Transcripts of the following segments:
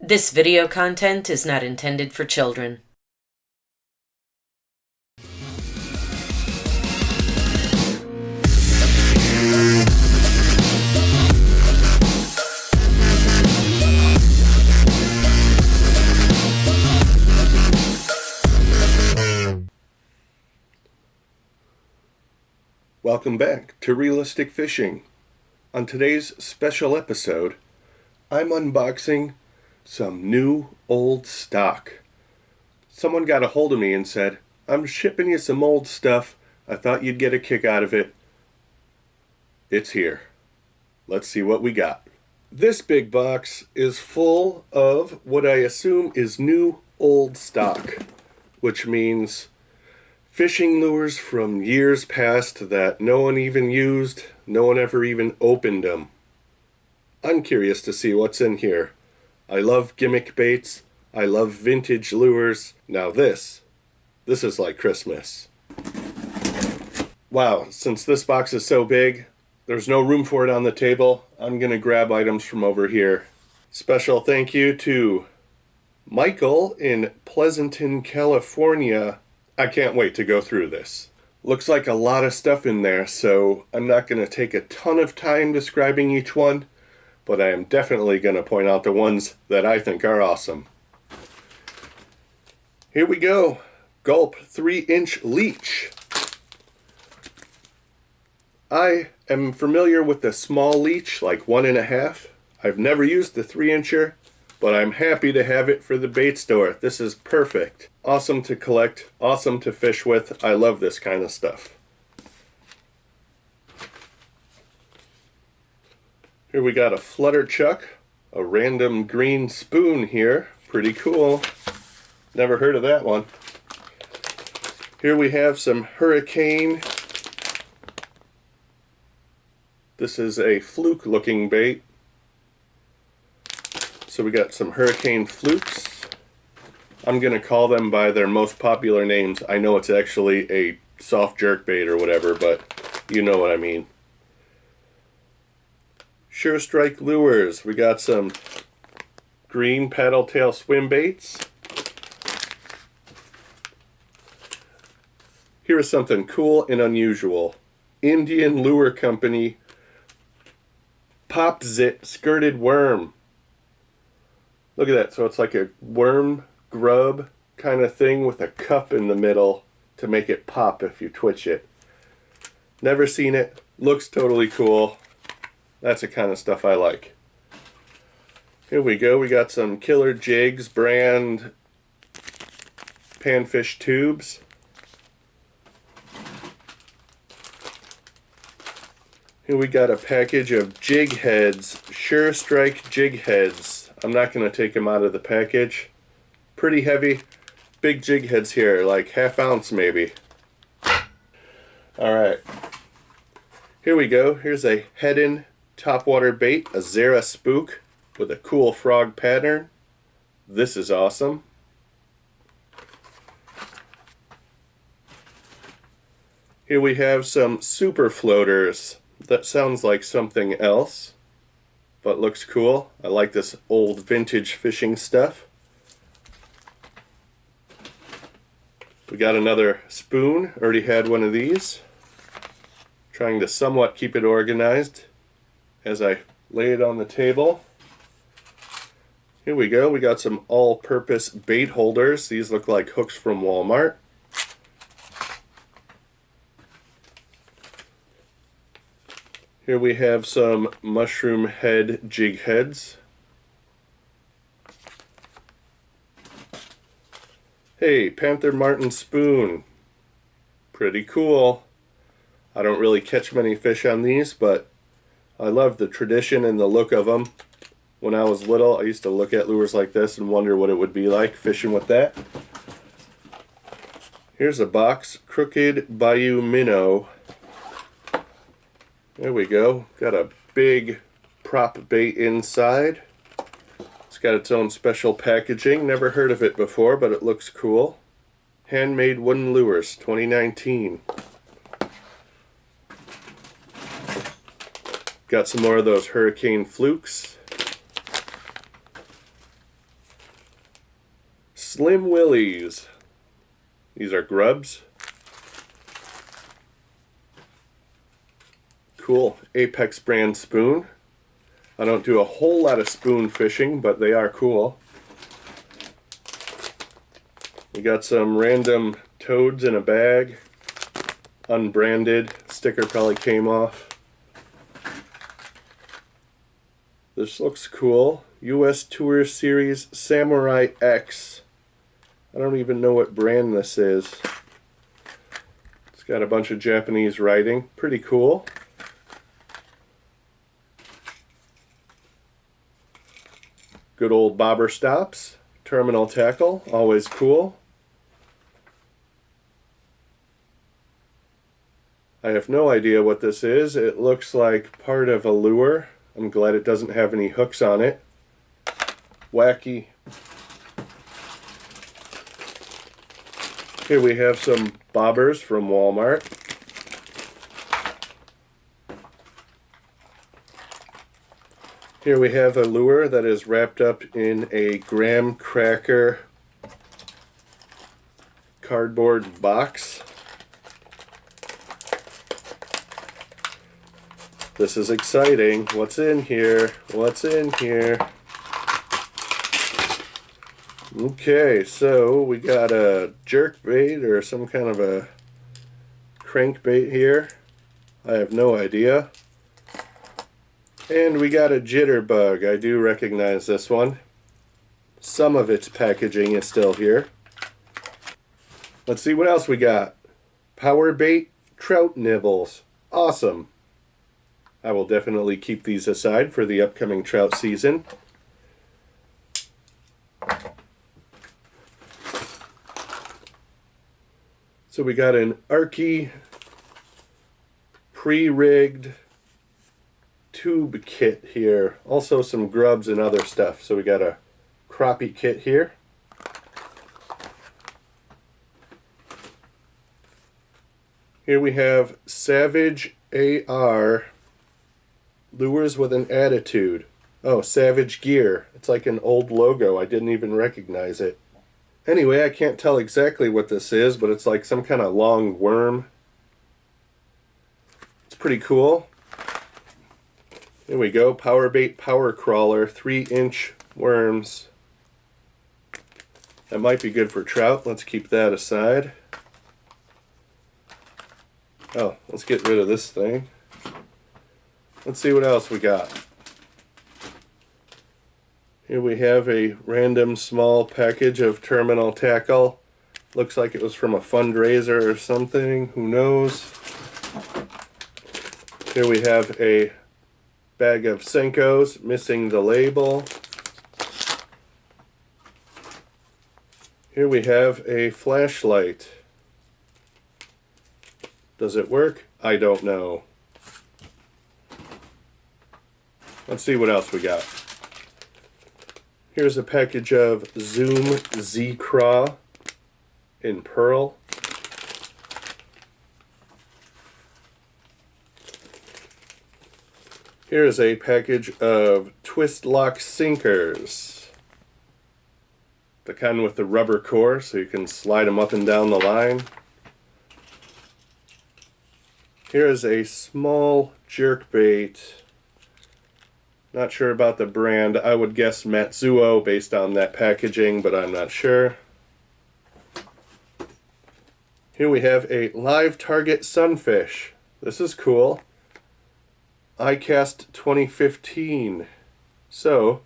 This video content is not intended for children. Welcome back to Realistic Fishing. On today's special episode, I'm unboxing some new old stock. Someone got a hold of me and said, I'm shipping you some old stuff. I thought you'd get a kick out of it. It's here. Let's see what we got. This big box is full of what I assume is new old stock, which means fishing lures from years past that no one even used, no one ever even opened them. I'm curious to see what's in here. I love gimmick baits. I love vintage lures. Now this is like Christmas. Wow, since this box is so big, there's no room for it on the table. I'm gonna grab items from over here. Special thank you to Michael in Pleasanton, California. I can't wait to go through this. Looks like a lot of stuff in there, so I'm not going to take a ton of time describing each one, but I am definitely going to point out the ones that I think are awesome. Here we go. Gulp 3-inch leech. I am familiar with the small leech, like 1.5. I've never used the 3-incher, but I'm happy to have it for the bait store. This is perfect. Awesome to collect, awesome to fish with. I love this kind of stuff. Here we got a flutter chuck, a random green spoon here. Pretty cool. Never heard of that one. Here we have some hurricane. This is a fluke looking bait. So we got some hurricane flukes. I'm going to call them by their most popular names. I know it's actually a soft jerk bait or whatever, but you know what I mean. Sure Strike lures. We got some green paddle tail swim baits. Here is something cool and unusual. Indian Lure Company Pop Zit Skirted Worm. Look at that. So it's like a worm grub kind of thing with a cup in the middle to make it pop if you twitch it. Never seen it. Looks totally cool. That's the kind of stuff I like. Here we go. We got some Killer Jigs brand panfish tubes. Here we got a package of jig heads, Sure Strike jig heads. I'm not going to take them out of the package. Pretty heavy. Big jig heads here, like ½ ounce maybe. Alright. Here we go. Here's a Hettel topwater bait, a Zara spook with a cool frog pattern. This is awesome. Here we have some super floaters. That sounds like something else, but looks cool. I like this old vintage fishing stuff. We got another spoon. Already had one of these. Trying to somewhat keep it organized as I lay it on the table. Here we go. We got some all-purpose bait holders. These look like hooks from Walmart. Here we have some mushroom head jig heads. Hey, Panther Martin spoon. Pretty cool. I don't really catch many fish on these, but I love the tradition and the look of them. When I was little, I used to look at lures like this and wonder what it would be like fishing with that. Here's a box, Crooked Bayou Minnow. There we go. Got a big prop bait inside. It's got its own special packaging. Never heard of it before, but it looks cool. Handmade Wooden Lures, 2019. Got some more of those hurricane flukes. Slim Willies. These are grubs. Cool. Apex brand spoon. I don't do a whole lot of spoon fishing, but they are cool. We got some random toads in a bag. Unbranded. Sticker probably came off. This looks cool. US Tour Series Samurai X. I don't even know what brand this is. It's got a bunch of Japanese writing. Pretty cool. Good old bobber stops. Terminal tackle. Always cool. I have no idea what this is. It looks like part of a lure. I'm glad it doesn't have any hooks on it. Wacky. Here we have some bobbers from Walmart. Here we have a lure that is wrapped up in a graham cracker cardboard box. This is exciting. What's in here? What's in here? Okay, so we got a jerk bait or some kind of a crankbait here. I have no idea. And we got a jitterbug. I do recognize this one. Some of its packaging is still here. Let's see what else we got. Power bait trout nibbles. Awesome. I will definitely keep these aside for the upcoming trout season. So we got an Arky pre-rigged tube kit here. Also some grubs and other stuff. So we got a crappie kit here. Here we have Savage AR Lures with an Attitude. Oh, Savage Gear. It's like an old logo. I didn't even recognize it. Anyway, I can't tell exactly what this is, but it's like some kind of long worm. It's pretty cool. Here we go. Power bait power crawler. 3-inch worms. That might be good for trout. Let's keep that aside. Oh, let's get rid of this thing. Let's see what else we got. Here we have a random small package of terminal tackle. Looks like it was from a fundraiser or something. Who knows? Here we have a bag of Senkos, missing the label. Here we have a flashlight. Does it work? I don't know. Let's see what else we got. Here's a package of Zoom Z-Craw in pearl. Here's a package of Twist Lock Sinkers. The kind with the rubber core so you can slide them up and down the line. Here's a small jerkbait. Not sure about the brand. I would guess Matsuo based on that packaging, but I'm not sure. Here we have a live target sunfish. This is cool. iCast 2015. So,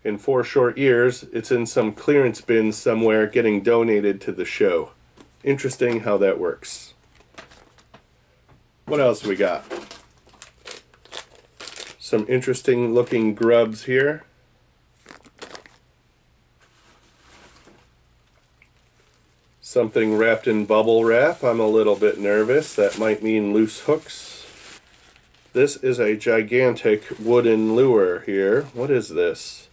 in 4 short years, it's in some clearance bin somewhere getting donated to the show. Interesting how that works. What else we got? Some interesting looking grubs here. Something wrapped in bubble wrap. I'm a little bit nervous. That might mean loose hooks. This is a gigantic wooden lure here. What is this?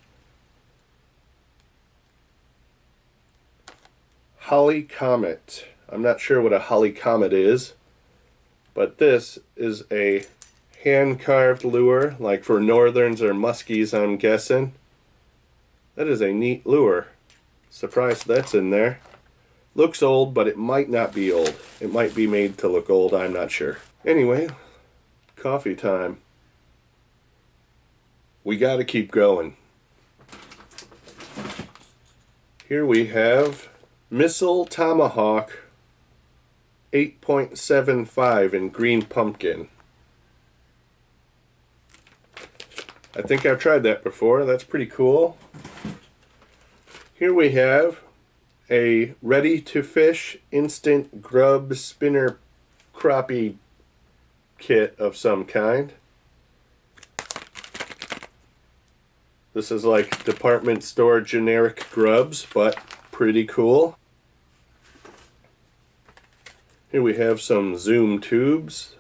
Holly Comet. I'm not sure what a Holly Comet is, but this is a hand-carved lure, like for northerns or muskies, I'm guessing. That is a neat lure. Surprised that's in there. Looks old, but it might not be old. It might be made to look old, I'm not sure. Anyway, coffee time. We gotta keep going. Here we have Missile Tomahawk 8.75 in green pumpkin. I think I've tried that before. That's pretty cool. Here we have a ready-to-fish instant grub spinner crappie kit of some kind. This is like department store generic grubs, but pretty cool. Here we have some Zoom tubes.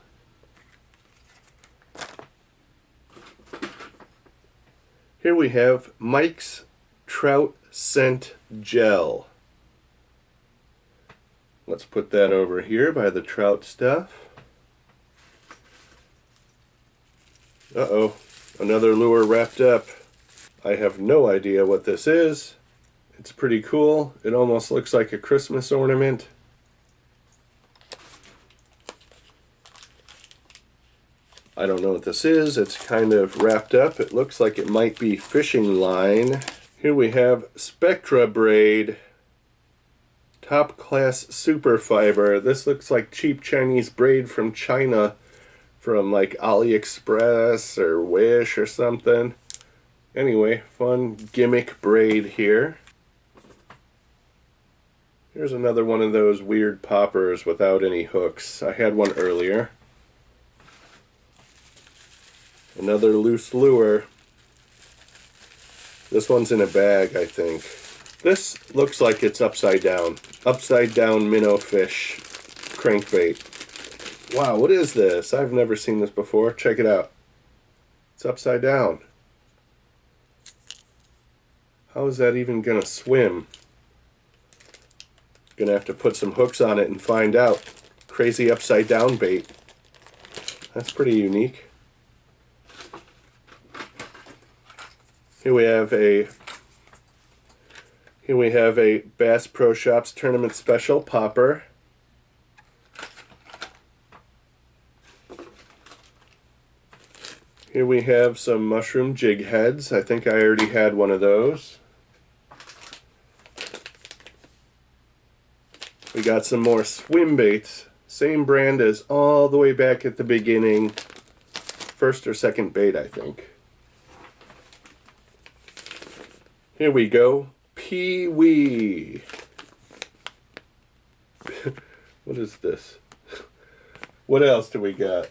Here we have Mike's Trout Scent Gel. Let's put that over here by the trout stuff. Uh-oh, another lure wrapped up. I have no idea what this is. It's pretty cool. It almost looks like a Christmas ornament. I don't know what this is. It's kind of wrapped up. It looks like it might be fishing line. Here we have Spectra Braid Top Class Super Fiber. This looks like cheap Chinese braid from China, from like AliExpress or Wish or something. Anyway, fun gimmick braid here. Here's another one of those weird poppers without any hooks. I had one earlier. Another loose lure. This one's in a bag, I think. This looks like it's upside down. Upside down minnow fish crankbait. Wow, what is this? I've never seen this before. Check it out. It's upside down. How is that even gonna swim? Gonna have to put some hooks on it and find out. Crazy upside down bait. That's pretty unique. Here we have a Bass Pro Shops Tournament Special popper. Here we have some mushroom jig heads. I think I already had one of those. We got some more swim baits. Same brand as all the way back at the beginning. First or second bait, I think. Here we go. Pee-wee. What is this? What else do we got?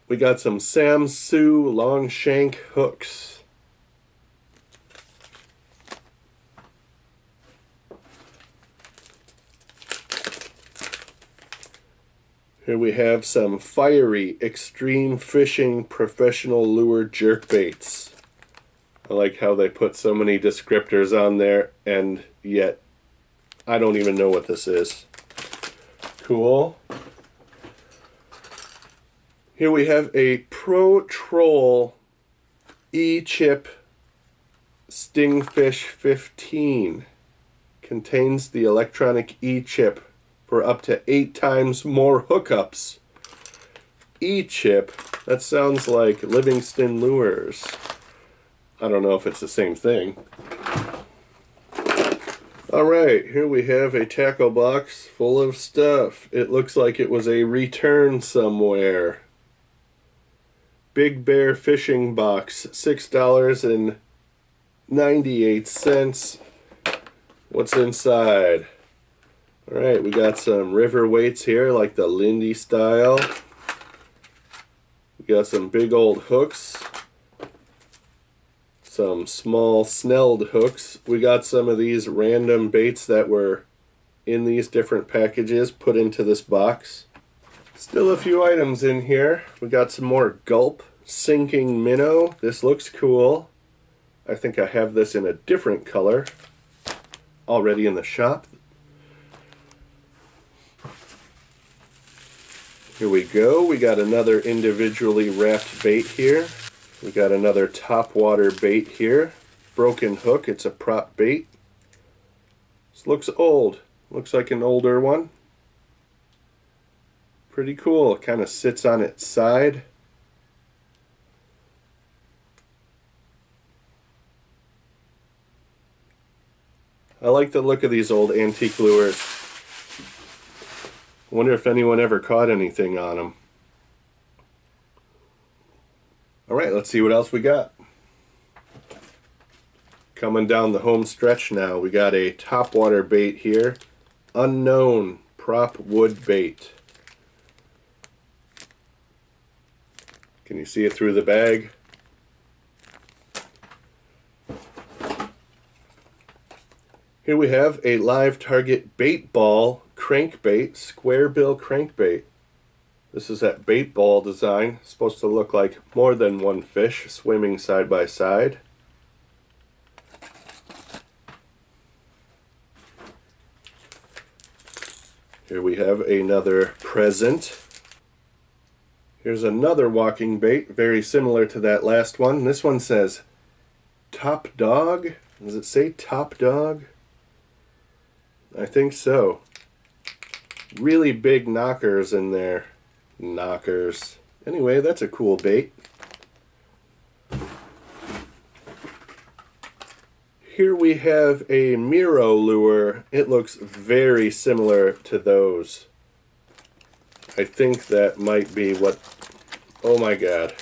We got some Samsu long shank hooks. Here we have some fiery extreme fishing professional lure jerkbaits. I like how they put so many descriptors on there, and yet I don't even know what this is. Cool. Here we have a Pro Troll E-Chip Stingfish 15. Contains the electronic E-Chip for up to 8 times more hookups. E-Chip? That sounds like Livingston Lures. I don't know if it's the same thing. Alright, here we have a tackle box full of stuff. It looks like it was a return somewhere. Big Bear Fishing Box, $6.98. What's inside? Alright, we got some river weights here, like the Lindy style. We got some big old hooks. Some small snelled hooks. We got some of these random baits that were in these different packages put into this box. Still a few items in here. We got some more Gulp Sinking Minnow. This looks cool. I think I have this in a different color already in the shop. Here we go. We got another individually wrapped bait here. We got another topwater bait here. broken hook. It's a prop bait. This looks old. Looks like an older one. Pretty cool. It kind of sits on its side. I like the look of these old antique lures. I wonder if anyone ever caught anything on them. Alright, let's see what else we got. Coming down the home stretch now, we got a topwater bait here. Unknown prop wood bait. Can you see it through the bag? Here we have a live target bait ball crankbait, square bill crankbait. This is that bait ball design. It's supposed to look like more than one fish swimming side by side. Here we have another present. Here's another walking bait, very similar to that last one. This one says Top Dog. Does it say Top Dog? I think so. Really big knockers in there. Knockers. Anyway, that's a cool bait. Here we have a Miro lure. It looks very similar to those. I think that might be what... Oh my god.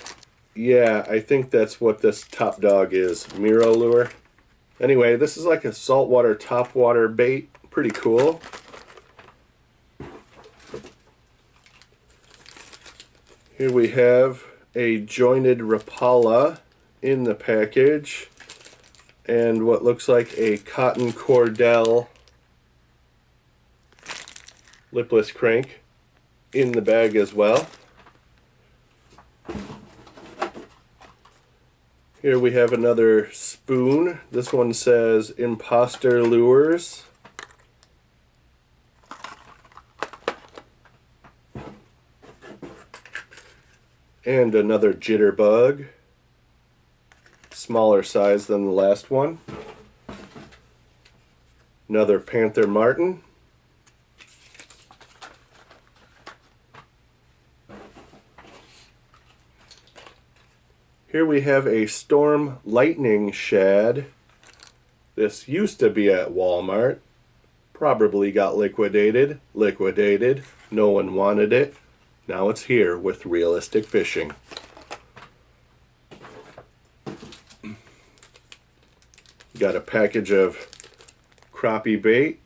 Yeah, I think that's what this Top Dog is. Miro lure. Anyway, this is like a saltwater topwater bait. Pretty cool. Here we have a jointed Rapala in the package and what looks like a cotton cordell lipless crank in the bag as well. Here we have another spoon. This one says Imposter Lures. And another jitterbug, smaller size than the last one. Another Panther Martin. Here we have a Storm Lightning Shad. This used to be at Walmart. Probably got liquidated. No one wanted it. Now it's here with Realistic Fishing. Got a package of crappie bait.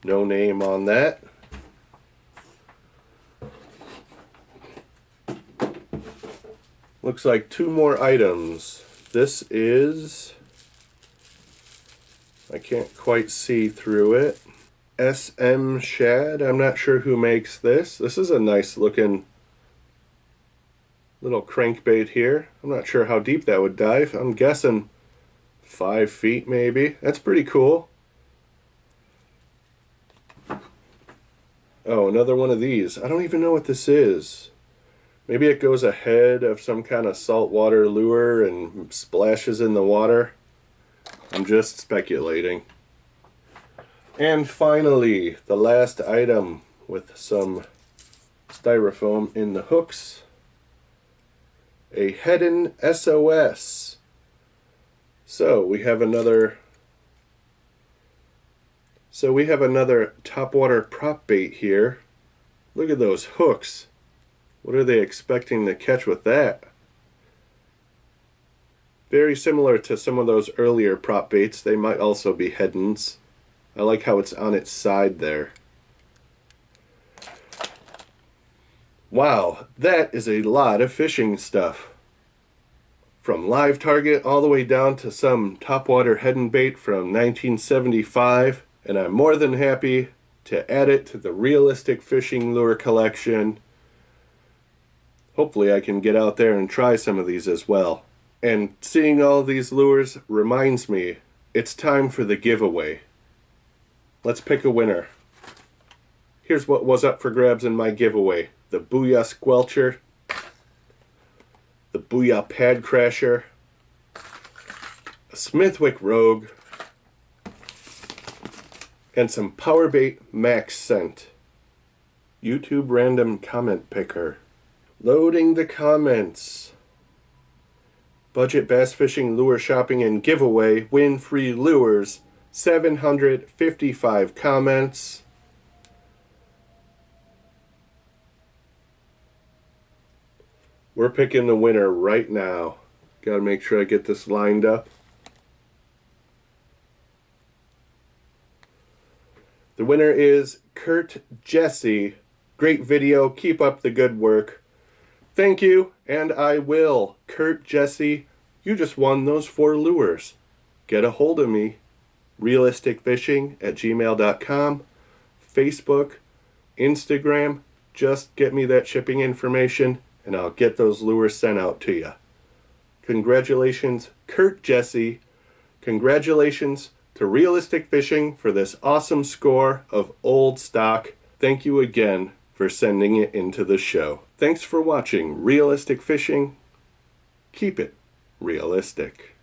No name on that. Looks like two more items. This is... I can't quite see through it. SM Shad. I'm not sure who makes this. This is a nice looking little crankbait here. I'm not sure how deep that would dive. I'm guessing 5 feet maybe. That's pretty cool. Oh, another one of these. I don't even know what this is. Maybe it goes ahead of some kind of saltwater lure and splashes in the water. I'm just speculating. And finally, the last item with some styrofoam in the hooks. A Hettel SOS. So we have another topwater prop bait here. Look at those hooks. What are they expecting to catch with that? Very similar to some of those earlier prop baits. They might also be Hettels. I like how it's on its side there. Wow, that is a lot of fishing stuff. From live target all the way down to some topwater Hettel bait from 1975, and I'm more than happy to add it to the Realistic Fishing lure collection. Hopefully I can get out there and try some of these as well. And seeing all these lures reminds me, it's time for the giveaway. Let's pick a winner. Here's what was up for grabs in my giveaway. The Booyah Squelcher, the Booyah Pad Crasher, Smithwick Rogue, and some Powerbait Max Scent. YouTube random comment picker. Loading the comments. Budget bass fishing lure shopping and giveaway. Win free lures. 755 comments. We're picking the winner right now. Gotta make sure I get this lined up. The winner is Kurt Jesse. Great video. Keep up the good work. Thank you, and I will. Kurt Jesse, you just won those 4 lures. Get a hold of me. realisticfishing@gmail.com, Facebook, Instagram. Just get me that shipping information, and I'll get those lures sent out to you. Congratulations, Kurt Jesse. Congratulations to Realistic Fishing for this awesome score of old stock. Thank you again for sending it into the show. Thanks for watching Realistic Fishing. Keep it realistic.